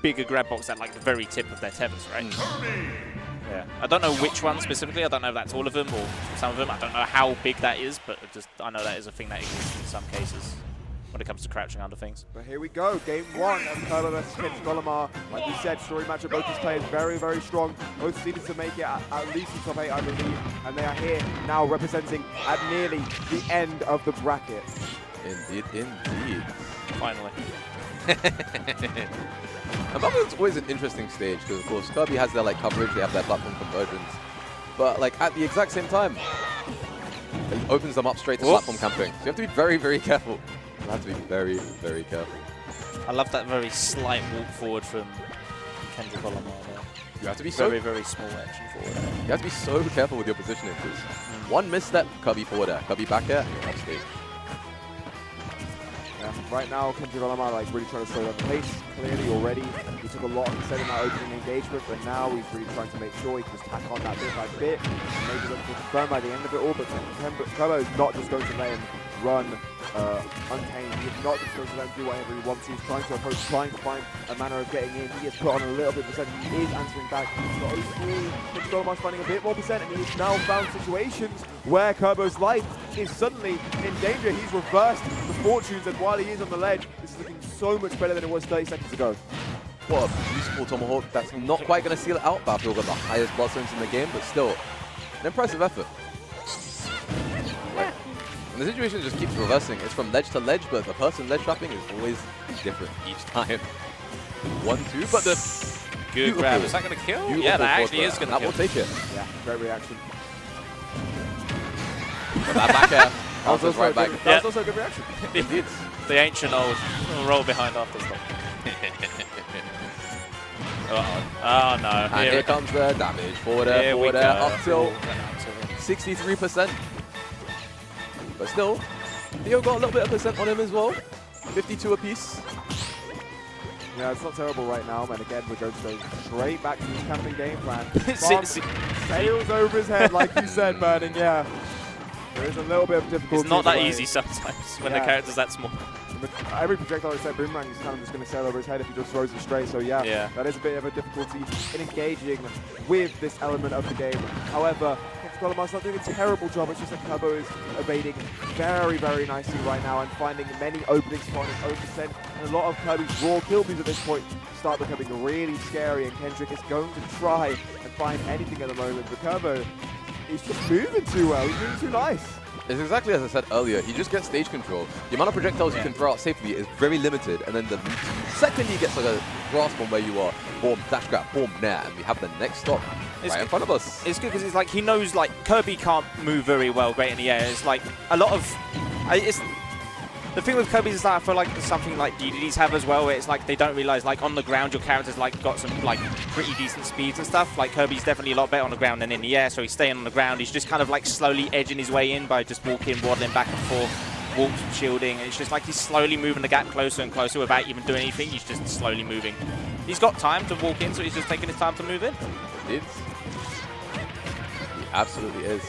bigger grab box at like the very tip of their tethers, right? Yeah. I don't know which one specifically. I don't know if that's all of them or some of them. I don't know how big that is, but I know that is a thing that exists in some cases when it comes to crouching under things. But here we go, game one of Kerber vs Kendrick Olimar. Like we said, story match of both these players very, very strong. Both seeded to make it at least in top 8, I believe. And they are here now representing at nearly the end of the bracket. Indeed, indeed. Finally. And Bubble's always an interesting stage because, of course, Kirby has their like coverage, they have their platform convergence, but like at the exact same time, it opens them up straight to platform camping. So you have to be very, very careful. You have to be very, very careful. I love that very slight walk forward from Kendrick Olimar there. You have to be very, very small action forward. You have to be so careful with your positioning because one misstep, Kirby forward air, Kirby back air, and you're off stage. Yeah, right now, Kendrick Olimar like really trying to slow down the pace, clearly already. He took a lot of percent in that opening engagement, but now he's really trying to make sure he can just tack on that bit by bit, and maybe look to confirm by the end of it all, but Kerber is not just going to let him run untamed. He's not just going to let him do whatever he wants. He's trying to approach, trying to find a manner of getting in. He has put on a little bit of percent. He is answering back. But overall, Kendrick Olimar's finding a bit more percent, and he's now found situations where Kerber's life is suddenly in danger. He's reversed the fortunes, and while he is on the ledge, this is looking so much better than it was 30 seconds ago. What a beautiful Tomahawk. That's not quite going to seal it out. Battlefield got the highest blood zones in the game, but still, an impressive effort. Like, and the situation just keeps reversing. It's from ledge to ledge, but the person ledge trapping is always different each time. 1-2, but the good grab. Is that going to kill? Yeah, that actually is going to kill. That will take it. Yeah, great reaction. But that back air, That was right back. That was also a good reaction. Indeed. The ancient old roll behind after stuff. Oh no. And here comes the damage. Forward air, up till 63%. But still, Theo got a little bit of percent on him as well. 52 apiece. Yeah, it's not terrible right now, and again, we're going to go straight back to his camping game plan. Bomb sails over his head, like you said, Burning, yeah. There is a little bit of difficulty. It's not that easy sometimes when the character's that small. Every projectile except Boomerang is kind of just going to sail over his head if he just throws it straight, so yeah, that is a bit of a difficulty in engaging with this element of the game. However, Kendrick Olimar's not doing a terrible job. It's just that Kerber is evading very, very nicely right now and finding many openings for his own percent. And a lot of Kirby's raw kill moves at this point start becoming really scary, and Kendrick is going to try and find anything at the moment. But Kerber is just moving too well. He's moving too nice. It's exactly as I said earlier. He just gets stage control. The amount of projectiles you can throw out safely is very limited, and then the second he gets like a grasp on where you are, boom, dash grab, boom, nair, and we have the next stop right in front of us. It's good because it's like he knows like Kirby can't move very well great in the air. It's like a lot of the thing with Kirby is that I feel like there's something like DDDs have as well, where it's like they don't realize like on the ground your character's like got some like pretty decent speeds and stuff. Like Kirby's definitely a lot better on the ground than in the air, so he's staying on the ground. He's just kind of like slowly edging his way in by just walking, waddling back and forth, walks, shielding, and it's just like he's slowly moving the gap closer and closer without even doing anything. He's just slowly moving. He's got time to walk in, so he's just taking his time to move in. Indeed. He absolutely is.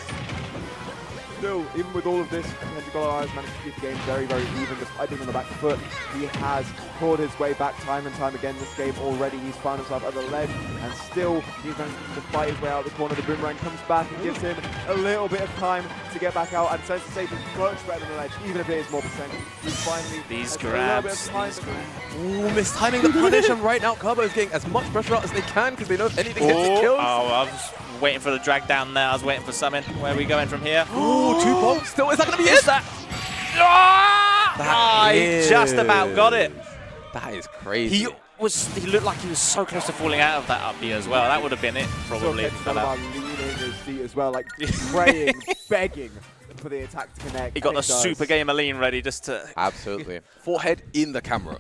Still, even with all of this, Kendrick Olimar has managed to keep the game very, very even, despite being on the back foot. He has clawed his way back time and time again this game already. He's found himself at the ledge, and still he's managed to fight his way out of the corner. The Boomerang comes back and gives him a little bit of time to get back out, and Sense to Save is much better than the ledge, even if it is more percent. He's finally these grabs. Ooh, mistiming the punish, and right now Kerber is getting as much pressure out as they can because they know if anything hits it kills. Oh, I was waiting for the drag down there. I was waiting for something. Where are we going from here? Ooh, 2 bombs still. Is that going to be it? That? I just about got it. That is crazy. He looked like he was so close to falling out of that up B as well. That would have been it, probably. So leaning his feet as well, like praying, begging for the attack to connect. He got the super gamer lean ready just to... Absolutely. Forehead in the camera.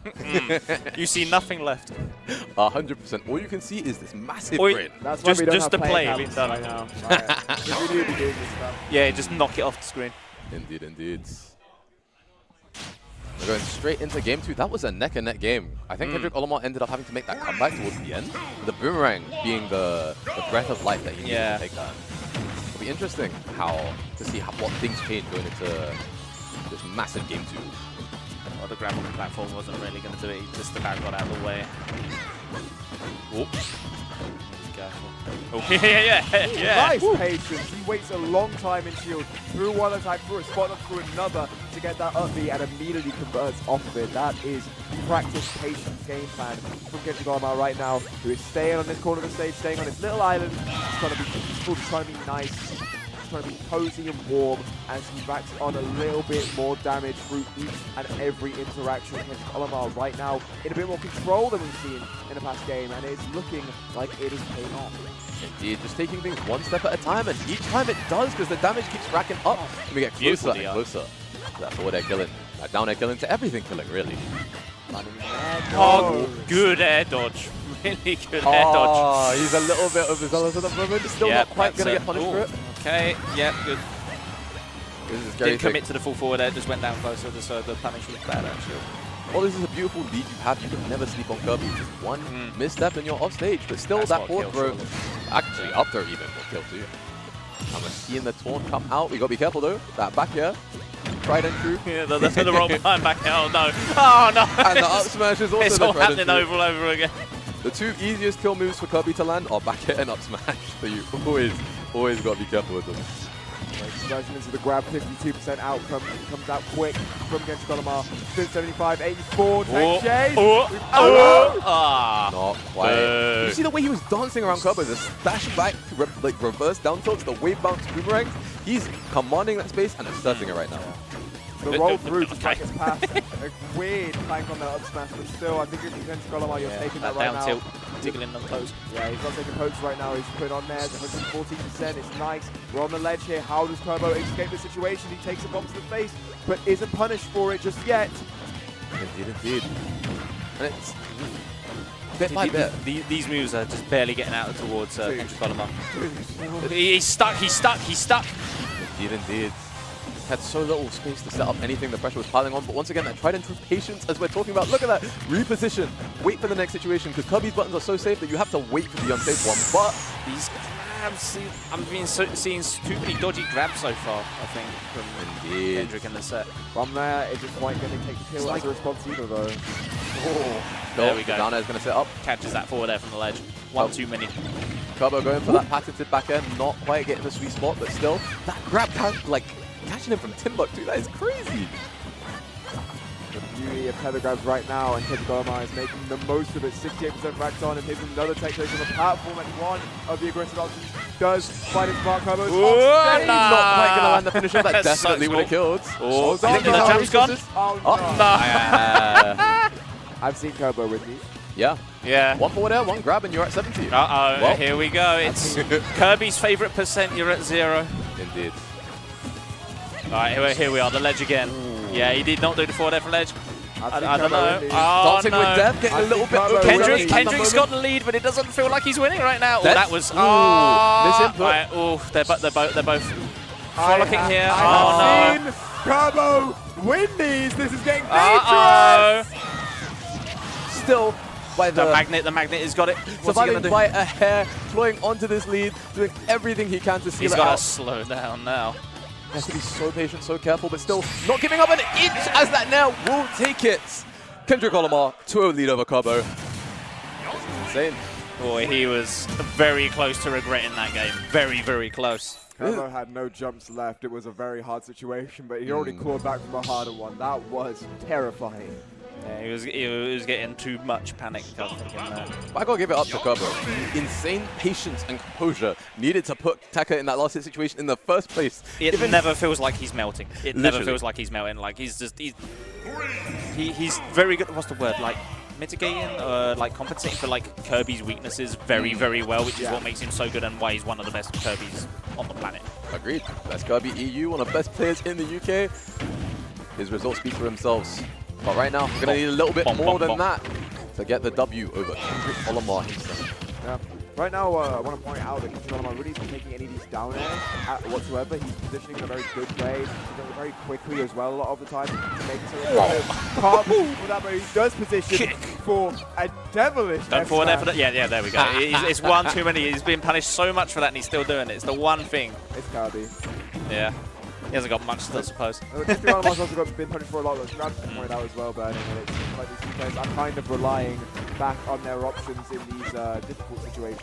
You see nothing left. 100%. All you can see is this massive grin. That's why we don't have to play right now. Right. We need to be doing this stuff. Yeah, just knock it off the screen. Indeed, indeed. We're going straight into game 2. That was a neck-and-neck game. I think Kendrick Olimar ended up having to make that comeback towards the end. The Boomerang being the breath of life that he needed to take that. It'll be interesting to see what things change going into this massive game 2. Well, the grab on the platform wasn't really going to do it. He just about got out of the way. Whoop. Oh, yeah. Nice patience. He waits a long time in shield, through one attack, through a spot, through another to get that up B and immediately converts off of it. That is practice patience game plan from Kenji Golemar right now, who is staying on this corner of the stage, staying on his little island. He's trying to be peaceful, he's trying to be nice, he's trying to be cozy and warm as he racks on a little bit more damage through each and every interaction. Kenji Golemar right now in a bit more control than we've seen in the past game, and it's looking like it is paying off. Indeed, just taking things one step at a time, and each time it does because the damage keeps racking up. And we get closer and closer to that forward air killing, that down air killing, to everything killing, really. Oh, good air dodge. Really good air dodge. Oh, he's a little bit overzealous at the moment. Still not quite going to get punished for it. Okay, yep, good. This is scary. Didn't commit to the full forward air, just went down closer, so the punish was bad, actually. Well, this is a beautiful lead you have. You can never sleep on Kirby. Just one misstep and you're off stage. But still, that forward throw, actually up throw even will kill too. I'm seeing the taunt come out. We got to be careful though. That back air, tried and true. Yeah, the roll behind back air. Oh no! Oh no! And the up smash is also it's all happening over and over again. The two easiest kill moves for Kirby to land are back air and up smash. So you always got to be careful with them. Conversion into the grab, 52% outcome. It comes out quick from Kenji Golemar. 75, 84, tank chase. Not quite. You see the way he was dancing around Kirby, the stash back, like reverse down tilts, the wave bounce boomerangs. He's commanding that space and asserting it right now. The roll through just like it's past. A weird plank on that up smash, but still, I think if you Kenji Golemar, you're taking that right now. Down tilt, tickling them toes. Yeah, he's not taking pokes right now. He's put on there, 114%. It's nice. We're on the ledge here. How does Turbo escape the situation? He takes a bomb to the face, but isn't punished for it just yet. Indeed. And it's bit by bit. These moves are just barely getting out towards Kenji Golemar. He's stuck. Indeed. Had so little space to set up anything, the pressure was piling on, but once again, that tried and true patience, as we're talking about, look at that, reposition, wait for the next situation, because Kirby's buttons are so safe that you have to wait for the unsafe one, but these grabs, I'm seeing too many dodgy grabs so far, I think, from Kendrick in the set. From there, it's just quite going to take the kill as a response either, though. There we go. Dana is going to set up. Catches that forward there from the ledge. One too many. Turbo going for that patented back end, not quite getting the sweet spot, but still, that grab like catching him from Timbuktu, that is crazy. The beauty of tether grabs right now, and Kenji Golemar is making the most of it. 68% racked on, and taking another tech chase on the platform, and one of the aggressive options does find his mark combos. Not quite going to land the finisher, that definitely would have killed. Oh, the jump's gone? Oh, no. I've seen Turbo with me. Yeah. One forward air, one grab, and you're at 70. Well, here we go. It's Kirby's favorite percent, you're at 0. Indeed. Alright, here we are, the ledge again. Ooh. Yeah, he did not do the forward air from ledge. I don't know. Dancing with death, getting a little bit. Kendrick's got the lead, but it doesn't feel like he's winning right now. That was misinput. They're both frolicking here. I've seen Turbo win these. This is getting dangerous. Still, by the magnet has got it. Surviving by a hair, flowing onto this lead, doing everything he can to seal it out. He's got to slow down now. He has to be so patient, so careful, but still not giving up an inch as that nail will take it. Kendrick Golemar, 2-0 lead over Carbo. Insane. Boy, he was very close to regretting that game. Very, very close. Turbo had no jumps left. It was a very hard situation, but he already clawed back from a harder one. That was terrifying. Yeah, he was getting too much panic, I was thinking that. But I gotta give it up to Turbo. Insane patience and composure needed to put Taka in that last hit situation in the first place. It never feels like he's melting. It never feels like he's melting. Like he's very good. What's the word? Like mitigating, like compensating for like Kirby's weaknesses very, very well, which is what makes him so good and why he's one of the best Kirbys on the planet. Agreed. Best Kirby EU, one of the best players in the UK. His results speak for themselves. But right now, we're going to need a little bit more than that to get the W over Kendrick Golemar himself. Yeah. Right now, I want to point out that Kendrick Golemar really isn't taking any of these down airs whatsoever. He's positioning in a very good way. He's doing it very quickly as well a lot of the time to make it so can't move for that, but he does position for a devilish Don't forward there for that. Yeah, there we go. It's one too many. He's been punished so much for that and he's still doing it. It's the one thing. It's Kirby. Yeah. He hasn't got much, I suppose. Kendrick Olamar's also been punished for a lot of those grabs, to point out as well, but it's like these two players are kind of relying back on their options in these difficult situations.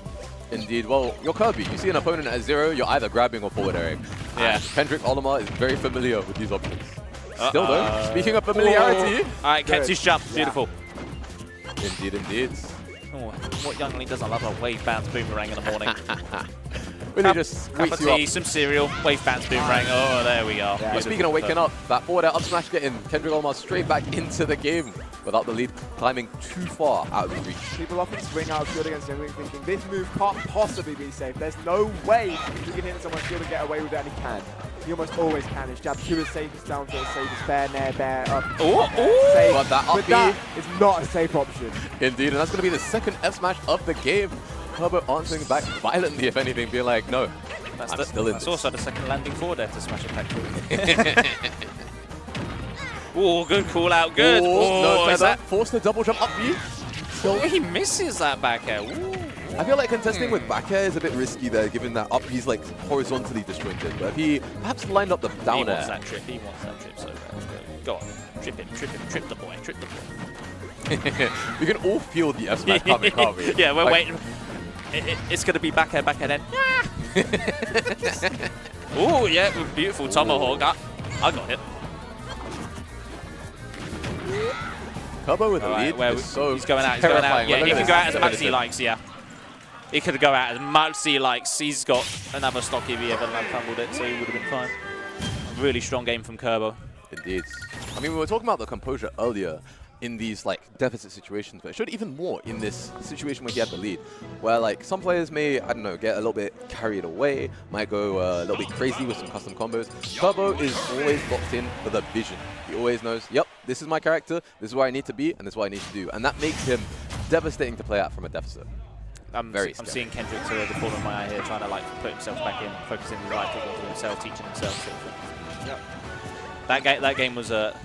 Indeed. Well, you're Kirby. You see an opponent at 0, you're either grabbing or forward airing. Yeah. And Kendrick Olamar is very familiar with these options. Still though, speaking of familiarity. Alright, Kenzie's jump. Beautiful. Indeed, indeed. Oh, what youngling doesn't love a wave bounce boomerang in the morning? Really just Cup wakes of you up. tea, some cereal, wave bounce boomerang. Oh, there we go. Yeah, But speaking of waking up, that forward air up smash getting Kendrick Olamar straight back into the game without the lead climbing too far out of his reach. People often swing out shield against youngling thinking this move can't possibly be safe. There's no way he can hit someone's shield and get away with it, and he can. He almost always can. His jab 2 is safest, down to is safest, fair, nair, bear, up. Safe. But that up But B, that is not a safe option. indeed, and that's going to be the second F smash of the game. Turbo answering back violently, if anything, being like, no, I'm still in That's this. also the second landing forward air to smash attack. Oh, good call out, good. No, is that? forced to double jump up B. Oh, he misses that back air. Ooh. I feel like contesting with back air is a bit risky there, given that up he's like horizontally disjointed. But if he perhaps lined up the He down wants air, that trip. He wants that trip so bad. Go on, trip him, trip the boy, trip the boy. we can all feel the F smash coming, can't we? Yeah, we're Like, waiting. It's going to be back air then. Oh, yeah, beautiful tomahawk. I got hit. Turbo with the All right, lead where is so he's going out. He's going out. terrifying. Yeah, Look he at can this. go out as Look much at as he this. likes. Yeah, he could go out as much as he likes. He's got another stock if he ever fumbled it, so he would have been fine. Really strong game from Kerbo. Indeed. I mean, we were talking about the composure earlier in these like deficit situations, but it showed even more in this situation where he had the lead, where like some players may, I don't know, get a little bit carried away, might go a little bit crazy with some custom combos. Turbo is always locked in with a vision. He always knows, yep, this is my character, this is where I need to be, and this is what I need to do. And that makes him devastating to play at from a deficit. I'm seeing Kendrick to the corner of my eye here, trying to like put himself back in, focusing the right click onto himself, teaching himself sort of thing. Yeah. That game was a.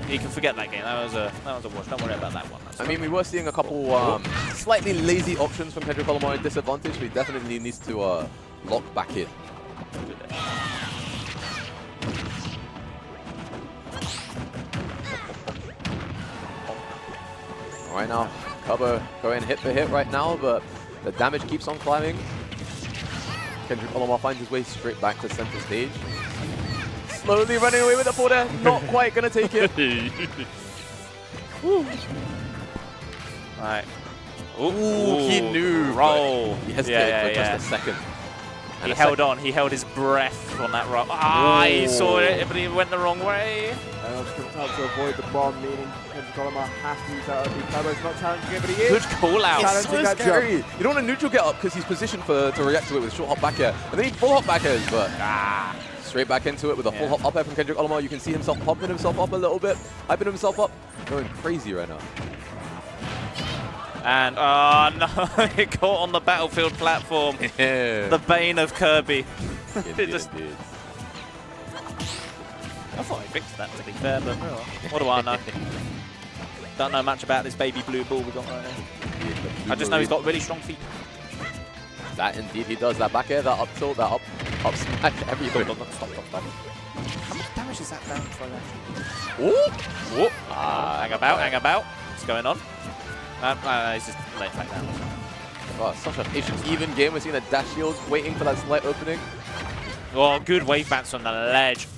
You can forget that game. That was a wash. Don't worry about that one. That's I mean, we were seeing a couple slightly lazy options from Kendrick Olamar in disadvantage, so he definitely needs to lock back in. good there. All right now, Turbo going hit for hit right now, but the damage keeps on climbing. Kendrick Olamar finds his way straight back to center stage. Slowly running away with the forward air, not quite going to take it. Right. Ooh, he knew. Roll. He hesitated for yeah. just a second. He held on. He held his breath on that roll. Ah, he saw it, but he went the wrong way. And just out to avoid the bomb, meaning Kendrick Olamar has to use that OP. Turbo's not challenging it, but he is. Good call out. Challenge. It's so that scary. You don't want to neutral get up because he's positioned to react to it with short hop back air. And then he full hop back airs, but straight back into it with a full hop up air from Kendrick Olamar. You can see himself pumping himself up a little bit, hyping himself up, going crazy right now. And oh no, it caught on the battlefield platform. The bane of Kirby. Indeed, just- indeed. I thought I fixed that, to be fair, but what do I know? Don't know much about this baby blue ball we got right now. I just know he's got really strong feet. That indeed he does. That back air, that up tilt, that up smash, everything. Stop. How much damage is that down for that? Ooh! Whoop. Hang about. What's going on? He's just laid back down. Oh, such a patient, even game. We're seeing the dash shields waiting for that slight opening. Oh, good wave bounce on the ledge.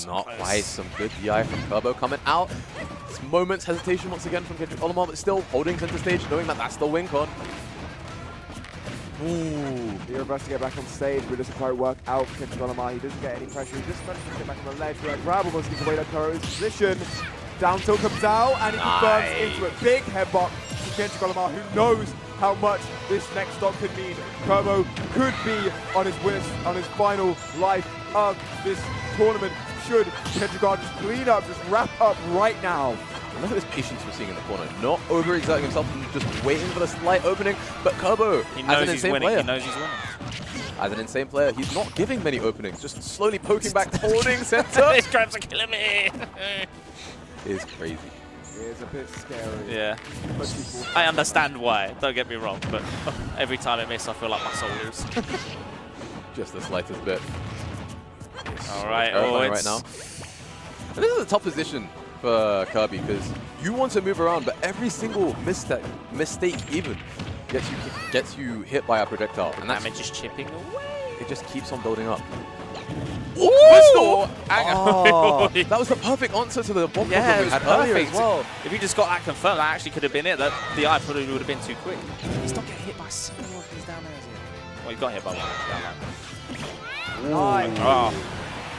Not quite. Some good DI from Turbo coming out. It's moments hesitation once again from Kendrick Olamar, but still holding center stage, knowing that that's the win con. Ooh. The reverse to get back on stage, but it doesn't quite work out for Kendrick Olamar. He doesn't get any pressure. He just manages to get back on the ledge. Where grab almost gives away that Kuro's position. Down tilt comes out, and he confirms into it. Big headbutt from Kendrick Olamar, who knows how much this next stock could mean. Kerbo could be on his final life of this tournament. Should Kendrick Olamar just clean up, just wrap up right now. Look at this patience we're seeing in the corner. Not overexerting himself and just waiting for the slight opening. But Kerbo, He as knows an he's insane winning. player, He knows he's winning. as an insane player, he's not giving many openings. Just slowly poking back, holding center. These traps are killing me. Is crazy. It's a bit scary. Yeah. But people- I understand why. Don't get me wrong, but every time I miss, I feel like my soul lose. Just the slightest bit. All right. Terrifying Oh, right now. And this is a tough position for Kirby because you want to move around, but every single mistake even gets you hit by a projectile, and that's damage is chipping away. it just keeps on building up. Ooh! Pistol! Oh, That was the perfect answer to the bomb yeah, problem it we was had earlier perfect. as well. If you just got that confirmed, that actually could have been it. That the eye probably would have been too quick. He's not getting hit by single of these down there, is he? Well, he got hit by one. Nice. Oh,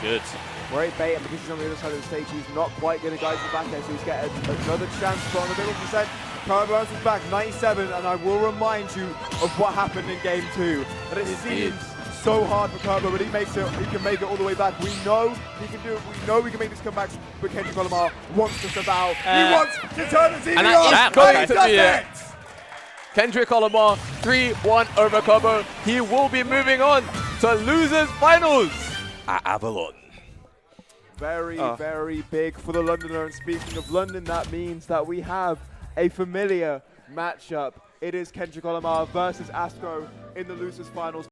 good. Great bait, and because he's on the other side of the stage, he's not quite going to guide the back end, so he's getting another chance from the middle percent. Kirby bounces back, 97, and I will remind you of what happened in game 2. That it seems so hard for Kirby, but he can make it all the way back. We know he can do it. We know we can make this comeback, but Kendrick Olamar wants to step out. He wants to turn the TV And on. that is going He to does be it. it. Kendrick Olamar, 3-1 over Kobo. He will be moving on to losers finals at Avalon. Very, very big for the Londoner. And speaking of London, that means that we have a familiar matchup. It is Kendrick Olamar versus Astro in the losers finals.